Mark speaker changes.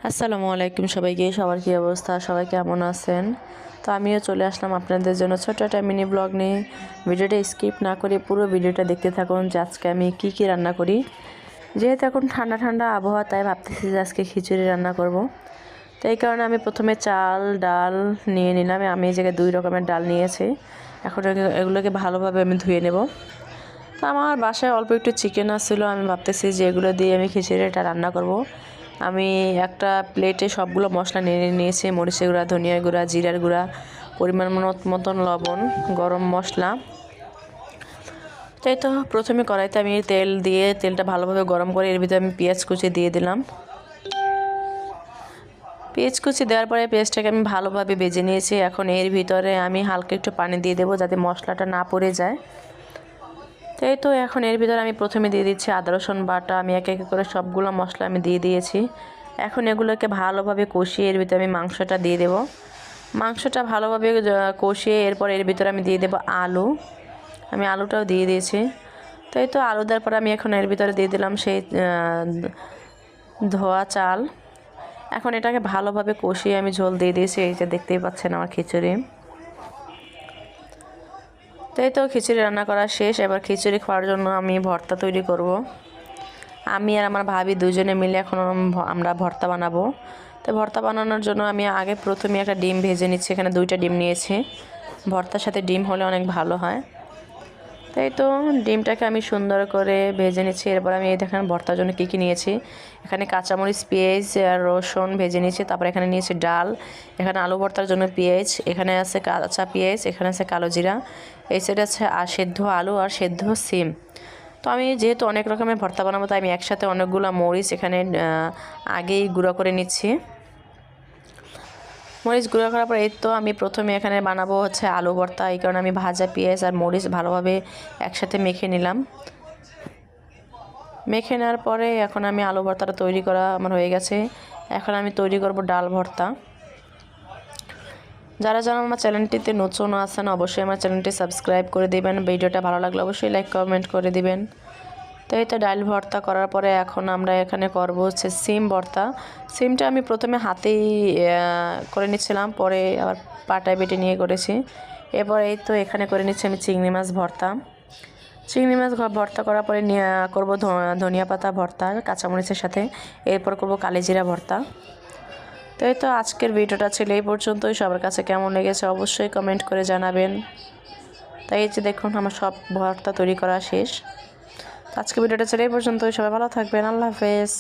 Speaker 1: আসসালামু আলাইকুম সবাইকে। সবার কী অবস্থা, সবাই কেমন আছেন? তো আমিও চলে আসলাম আপনাদের জন্য ছোট্ট একটা মিনি ব্লগ নিয়ে। ভিডিওটা স্কিপ না করে পুরো ভিডিওটা দেখতে থাকুন যে আজকে আমি কি রান্না করি। যেহেতু এখন ঠান্ডা ঠান্ডা আবহাওয়া, তাই ভাবতেছি যে আজকে খিচুড়ি রান্না করব। তো এই কারণে আমি প্রথমে চাল ডাল নিয়ে নিলাম। আমি এই জায়গায় 2 রকমের ডাল নিয়েছি। এখন এগুলোকে ভালোভাবে আমি ধুয়ে নেব। তো আমার বাসায় অল্প একটু চিকেন আসছিলো, আমি ভাবতেছি যে এগুলো দিয়ে আমি খিচুড়িটা রান্না করব। আমি একটা প্লেটে সবগুলো মশলা নিয়ে নিয়েছি, মরিচের গুঁড়া, ধনিয়ার গুঁড়া, জিরার গুঁড়া, পরিমাণ মতন লবণ, গরম মশলা। তাই তো প্রথমে কড়াইতে আমি তেল দিয়ে তেলটা ভালোভাবে গরম করে এর ভিতরে আমি পেঁয়াজ কুচি দিয়ে দিলাম। পেঁয়াজ কুচি দেওয়ার পরে পেঁয়াজটাকে আমি ভালোভাবে ভেজে নিয়েছি। এখন এর ভিতরে আমি হালকা একটু পানি দিয়ে দেবো যাতে মশলাটা না পড়ে যায়। তাই তো এখন এর ভিতরে আমি প্রথমে দিয়ে দিচ্ছি আদা রসুন বাটা। আমি এক এক করে সবগুলো মশলা আমি দিয়ে দিয়েছি। এখন এগুলোকে ভালোভাবে কষিয়ে এর ভিতরে আমি মাংসটা দিয়ে দেব। মাংসটা ভালোভাবে কষিয়ে এরপর এর ভিতরে আমি দিয়ে দেব আলু। আমি আলুটাও দিয়ে দিয়েছি। তাই তো আলু দেওয়ার পরে আমি এখন এর ভিতরে দিয়ে দিলাম সেই ধোয়া চাল। এখন এটাকে ভালোভাবে কষিয়ে আমি ঝোল দিয়ে দিয়েছি। এই যে দেখতেই পাচ্ছেন আমার খিচুড়ি। তাই তো খিচুড়ি রান্না করা শেষ। এবার খিচুড়ি খাওয়ার জন্য আমি ভর্তা তৈরি করব। আমি আর আমার ভাবি দুজনে মিলে এখন আমরা ভর্তা বানাবো। তো ভর্তা বানানোর জন্য আমি প্রথমে একটা ডিম ভেজে নিচ্ছি। এখানে 2টা ডিম নিয়েছি। ভর্তার সাথে ডিম হলে অনেক ভালো হয়। তাই তো ডিমটাকে আমি সুন্দর করে ভেজে নিচ্ছি। এরপর আমি এই দেখেন ভর্তার জন্য কী নিয়েছি। এখানে কাঁচামরিচ, পেঁয়াজ আর রসুন ভেজে নিয়েছি। তারপর এখানে নিয়েছি ডাল, এখানে আলু ভর্তার জন্য পেঁয়াজ, এখানে আছে কাঁচা পেঁয়াজ, এখানে আছে কালো জিরা, এই সাইডে আছে সেদ্ধ আলু আর সেদ্ধ সিম। তো আমি যেহেতু অনেক রকমের ভর্তা বানাবো, তাই আমি একসাথে অনেকগুলো মরিচ এখানে আগেই গুঁড়ো করে নিচ্ছি। মরিচ গুঁড়ো করার পর এই তো আমি প্রথমে এখানে বানাবো হচ্ছে আলু ভর্তা। এই কারণে আমি ভাজা পেঁয়াজ আর মরিচ ভালোভাবে একসাথে মেখে নিলাম। মেখে নেওয়ার পরে এখন আমি আলু ভর্তাটা তৈরি করা আমার হয়ে গেছে। এখন আমি তৈরি করব ডাল ভর্তা। যারা আমার চ্যানেলটিতে নতুন আছেন অবশ্যই আমার চ্যানেলটি সাবস্ক্রাইব করে দিবেন। ভিডিওটা ভালো লাগলে অবশ্যই লাইক কমেন্ট করে দিবেন। তো এই তো ডাল ভর্তা করার পরে এখন আমরা এখানে করব হচ্ছে সিম ভর্তা। সিমটা আমি প্রথমে হাতেই করে নিচ্ছিলাম, পরে আবার পাটায় বেটে নিয়ে করেছি। এরপর এই তো এখানে করে নিচ্ছি আমি চিংড়ি মাছ ভর্তা। চিংড়ি মাছ ভর্তা করার পরে করব ধনিয়া পাতা ভর্তা কাঁচামরিচের সাথে। এরপর করব কালিজিরা ভর্তা। তো এই তো আজকের ভিডিওটা ছিল এই পর্যন্তই। সবার কাছে কেমন লেগেছে অবশ্যই কমেন্ট করে জানাবেন। তাই এই যে দেখুন আমার সব ভর্তা তৈরি করা শেষ। আজকের ভিডিওটা ছিল এই পর্যন্তই। সবাই ভালো থাকবেন। আল্লাহ হাফেজ।